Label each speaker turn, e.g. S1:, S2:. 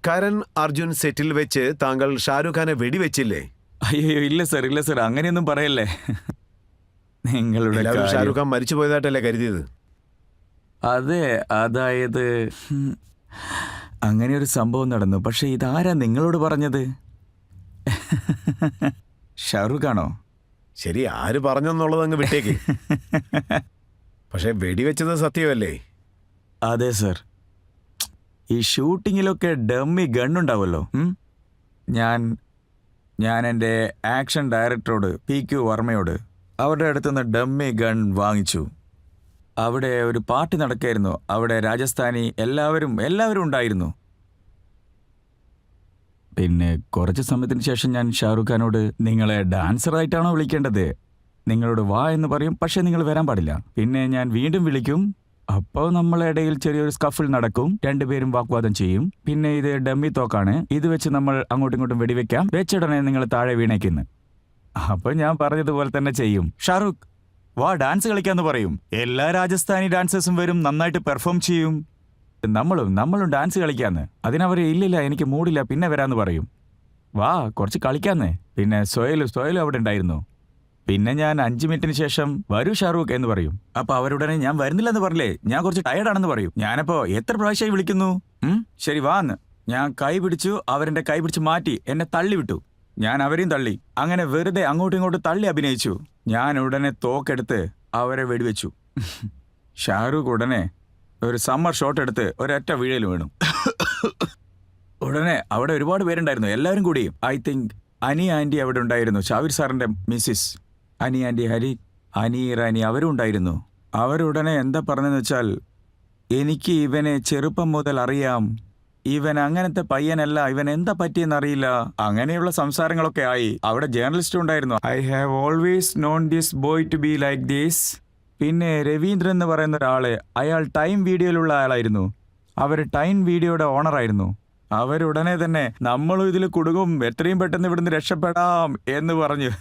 S1: കരൺ അർജുൻ സെറ്റിൽ വെച്ച് താങ്കൾ ഷാരൂഖ് ഖാനെ വെടിവെച്ചില്ലേ?
S2: അയ്യോ ഇല്ല സർ അങ്ങനെയൊന്നും പറയല്ലേ. നിങ്ങളുടെ
S1: ഷാരൂഖ് ഖാൻ മരിച്ചു പോയതായിട്ടല്ലേ കരുതിയത്?
S2: അതെ, അതായത് അങ്ങനെ ഒരു സംഭവം നടന്നു. പക്ഷെ ഇതാരാ നിങ്ങളോട് പറഞ്ഞത്? ഷാരൂഖ് ആണോ?
S1: ശരി, ആര് പറഞ്ഞെന്നുള്ളത് അങ്ങ് വിട്ടേക്ക്. പക്ഷെ വെടിവെച്ചത് സത്യമല്ലേ?
S2: അതെ സർ. ഈ ഷൂട്ടിങ്ങിലൊക്കെ ഡമ്മി ഗണ്ണുണ്ടാവുമല്ലോ. ഞാൻ എൻ്റെ ആക്ഷൻ ഡയറക്ടറോട് PQ വർമ്മയോട് അവരുടെ അടുത്തുനിന്ന് ഡമ്മി ഗൺ വാങ്ങിച്ചു. അവിടെ ഒരു പാർട്ടി നടക്കായിരുന്നു. അവിടെ രാജസ്ഥാനി എല്ലാവരും ഉണ്ടായിരുന്നു. പിന്നെ കുറച്ച് സമയത്തിന് ശേഷം ഞാൻ ഷാരൂഖ് ഖാനോട് നിങ്ങളെ ഡാൻസറായിട്ടാണോ വിളിക്കേണ്ടത്, നിങ്ങളോട് വാ എന്ന് പറയും, പക്ഷേ നിങ്ങൾ വരാൻ പാടില്ല. പിന്നെ ഞാൻ വീണ്ടും വിളിക്കും. അപ്പോൾ നമ്മളെ ഇടയിൽ ചെറിയൊരു സ്കഫിൾ നടക്കും, രണ്ടുപേരും വാഗ്വാദം ചെയ്യും. പിന്നെ ഇത് ഡമ്മി തോക്കാണ്, ഇത് വെച്ച് നമ്മൾ അങ്ങോട്ടും ഇങ്ങോട്ടും വെടിവെക്കാം, വെച്ചിടനെ നിങ്ങൾ താഴെ വീണേക്കുന്നു. അപ്പോൾ ഞാൻ പറഞ്ഞതുപോലെ തന്നെ ചെയ്യും. ഷാരൂഖ് വാ ഡാൻസ് കളിക്കാന്ന് പറയും. എല്ലാ രാജസ്ഥാനി ഡാൻസേഴ്സും വരും, നന്നായിട്ട് പെർഫോം ചെയ്യും. നമ്മളും ഡാൻസ് കളിക്കാന്ന്. അതിനവർ ഇല്ലില്ല എനിക്ക് മൂടില്ല പിന്നെ വരാന്ന് പറയും. വാ കുറച്ച് കളിക്കാന്ന്. പിന്നെ സോയലും അവിടെ ഉണ്ടായിരുന്നു. പിന്നെ ഞാൻ 5 മിനിറ്റിന് ശേഷം വരൂ ഷാരൂഖ് എന്ന് പറയും. അപ്പൊ അവരുടനെ ഞാൻ വരുന്നില്ലെന്ന് പറഞ്ഞില്ലേ, ഞാൻ കുറച്ച് ടയർഡാണെന്ന് പറയും. ഞാനപ്പോ എത്ര പ്രാവശ്യമായി വിളിക്കുന്നു, ശരി വാന്ന്. ഞാൻ കൈ പിടിച്ചു, അവരെന്റെ കൈ പിടിച്ച് മാറ്റി എന്നെ തള്ളി വിട്ടു. ഞാൻ അവരെയും തള്ളി. അങ്ങനെ വെറുതെ അങ്ങോട്ടും ഇങ്ങോട്ടും തള്ളി അഭിനയിച്ചു. ഞാൻ ഉടനെ തോക്കെടുത്ത് അവരെ വെടിവെച്ചു. ഷാരൂഖ് ഉടനെ ഒരു സമ്മർ ഷോട്ട് എടുത്ത് ഒരൊറ്റ വീഴൽ വീണു. ഉടനെ അവിടെ ഒരുപാട് പേരുണ്ടായിരുന്നു, എല്ലാവരും കൂടി. ഐ തിങ്ക് അനി ആൻറ്റി അവിടെ ഉണ്ടായിരുന്നു, ഷാവിർ സാറിന്റെ മിസ്സിസ് അനി ആൻറ്റി, അനി ഇറാനി അവരും ഉണ്ടായിരുന്നു. അവരുടനെ എന്താ പറഞ്ഞതെന്ന് വെച്ചാൽ, എനിക്ക് ഇവനെ ചെറുപ്പം മുതൽ അറിയാം, ഇവൻ അങ്ങനത്തെ പയ്യനല്ല, ഇവൻ എന്താ പറ്റിയെന്നറിയില്ല, അങ്ങനെയുള്ള സംസാരങ്ങളൊക്കെ ആയി. അവിടെ ജേർണലിസ്റ്റ് ഉണ്ടായിരുന്നു. I have always known this boy to be like this. പിന്നെ രവീന്ദ്രൻ എന്ന് പറയുന്ന ഒരാള്, അയാൾ ടൈം വീഡിയോയിലുള്ള ആളായിരുന്നു. അവർ ടൈം വീഡിയോയുടെ ഓണറായിരുന്നു. അവരുടനെ തന്നെ നമ്മളും ഇതിൽ കുടുങ്ങും, എത്രയും പെട്ടെന്ന് ഇവിടുന്ന് രക്ഷപ്പെടാം എന്ന് പറഞ്ഞു.